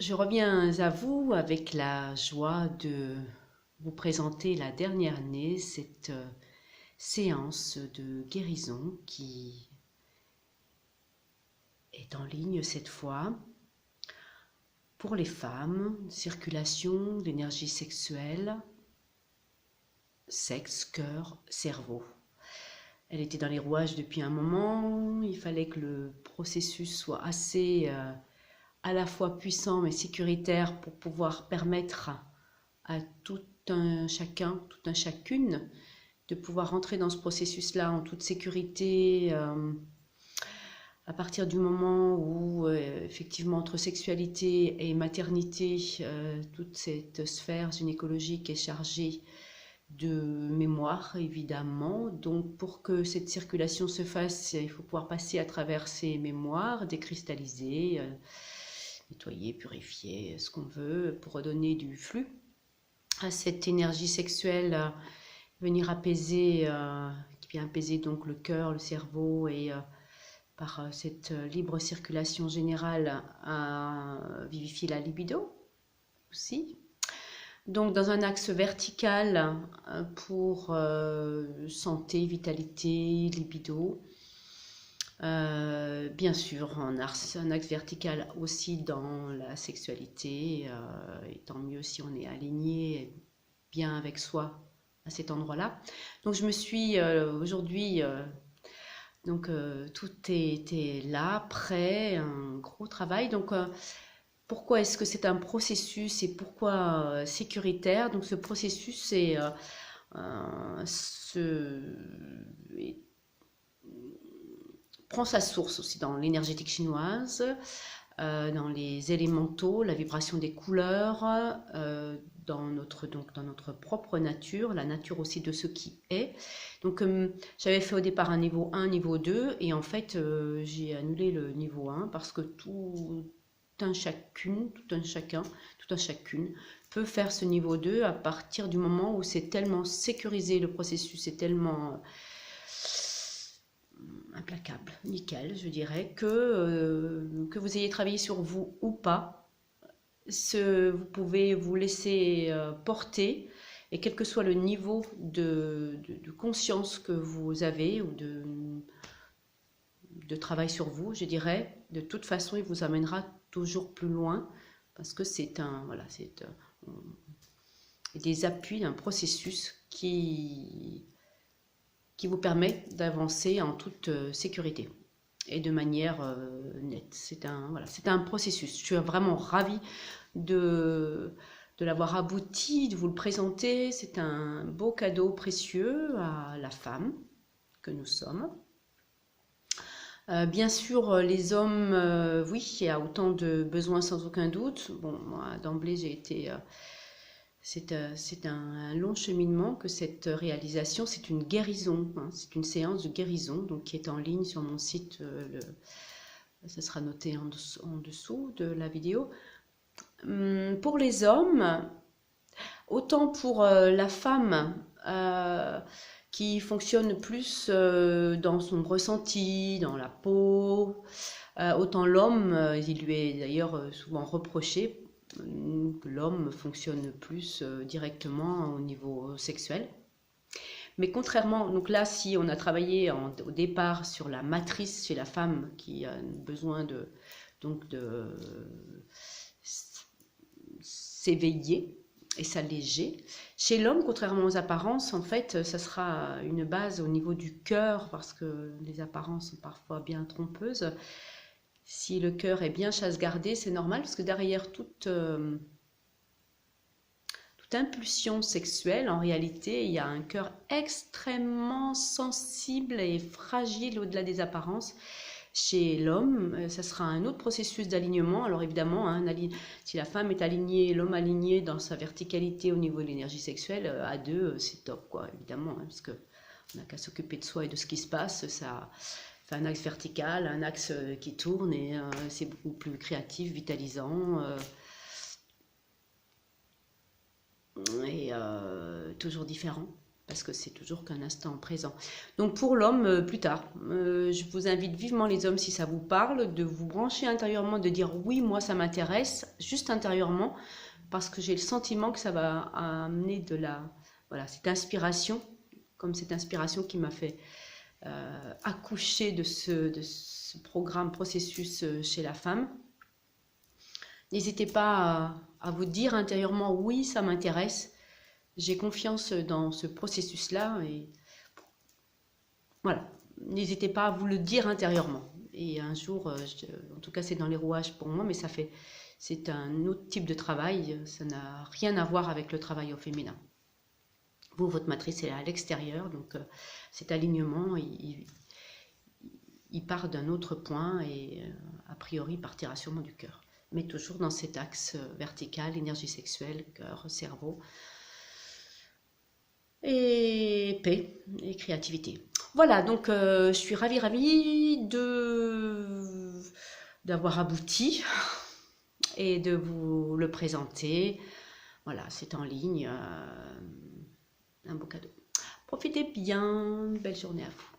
Je reviens à vous avec la joie de vous présenter la dernière année, cette séance de guérison qui est en ligne cette fois pour les femmes, circulation d'énergie sexuelle, sexe, cœur, cerveau. Elle était dans les rouages depuis un moment, il fallait que le processus soit assez à la fois puissant mais sécuritaire pour pouvoir permettre à tout un chacun, tout un chacune, de pouvoir rentrer dans ce processus-là en toute sécurité, à partir du moment où, effectivement, entre sexualité et maternité, toute cette sphère gynécologique est chargée de mémoire, évidemment. Donc, pour que cette circulation se fasse, il faut pouvoir passer à travers ces mémoires, décristalliser, nettoyer, purifier, ce qu'on veut, pour redonner du flux à cette énergie sexuelle, venir apaiser, qui vient apaiser donc le cœur, le cerveau et par cette libre circulation générale vivifier la libido aussi. Donc dans un axe vertical pour santé, vitalité, libido. Bien sûr, un axe vertical aussi dans la sexualité, et tant mieux si on est aligné bien avec soi à cet endroit-là. Donc je me suis aujourd'hui, tout était là, prêt, un gros travail. Donc pourquoi est-ce que c'est un processus et pourquoi sécuritaire? Donc ce processus se, prend sa source aussi dans l'énergétique chinoise, dans les élémentaux, la vibration des couleurs, dans notre propre nature, la nature aussi de ce qui est. Donc j'avais fait au départ un niveau 1, niveau 2, et en fait j'ai annulé le niveau 1 parce que tout un chacune, tout un chacun, tout un chacune peut faire ce niveau 2 à partir du moment où c'est tellement sécurisé, le processus est tellement implacable, nickel, je dirais, que vous ayez travaillé sur vous ou pas, vous pouvez vous laisser porter, et quel que soit le niveau de conscience que vous avez ou de travail sur vous, je dirais, de toute façon, il vous amènera toujours plus loin parce que c'est des appuis, un processus qui vous permet d'avancer en toute sécurité et de manière nette. C'est un processus. Je suis vraiment ravie de l'avoir abouti, de vous le présenter. C'est un beau cadeau précieux à la femme que nous sommes. Bien sûr, les hommes, oui, il y a autant de besoins sans aucun doute. Bon, moi, d'emblée, j'ai été c'est un long cheminement que cette réalisation, c'est une guérison, hein, c'est une séance de guérison donc, qui est en ligne sur mon site, ça sera noté en dessous de la vidéo. Pour les hommes, autant pour la femme qui fonctionne plus dans son ressenti, dans la peau, autant l'homme, il lui est d'ailleurs souvent reproché que l'homme fonctionne plus directement au niveau sexuel. Mais contrairement, donc là, si on a travaillé au départ sur la matrice chez la femme qui a besoin de s'éveiller et s'alléger, chez l'homme, contrairement aux apparences, en fait, ça sera une base au niveau du cœur parce que les apparences sont parfois bien trompeuses. Si le cœur est bien chasse gardé, c'est normal parce que derrière toute impulsion sexuelle, en réalité, il y a un cœur extrêmement sensible et fragile au-delà des apparences. Chez l'homme, ça sera un autre processus d'alignement. Alors évidemment, hein, si la femme est alignée, l'homme aligné dans sa verticalité au niveau de l'énergie sexuelle, à deux, c'est top, quoi, évidemment, hein, parce qu'on n'a qu'à s'occuper de soi et de ce qui se passe. Ça fait un axe vertical, un axe qui tourne, et c'est beaucoup plus créatif, vitalisant. Et toujours différent, parce que c'est toujours qu'un instant présent. Donc pour l'homme, plus tard, je vous invite vivement les hommes, si ça vous parle, de vous brancher intérieurement, de dire oui, moi ça m'intéresse, juste intérieurement, parce que j'ai le sentiment que ça va amener voilà, cette inspiration, comme cette inspiration qui m'a fait accoucher de ce programme processus chez la femme. N'hésitez pas à vous dire intérieurement oui, ça m'intéresse, j'ai confiance dans ce processus-là, et voilà, n'hésitez pas à vous le dire intérieurement. Et un jour, en tout cas c'est dans les rouages pour moi, mais c'est un autre type de travail, ça n'a rien à voir avec le travail au féminin. Vous, votre matrice est à l'extérieur, donc cet alignement, il part d'un autre point et a priori partira sûrement du cœur. Mais toujours dans cet axe vertical, énergie sexuelle, cœur, cerveau, et paix et créativité. Voilà, donc je suis ravie d'avoir abouti et de vous le présenter. Voilà, c'est en ligne, un beau cadeau. Profitez bien, belle journée à vous.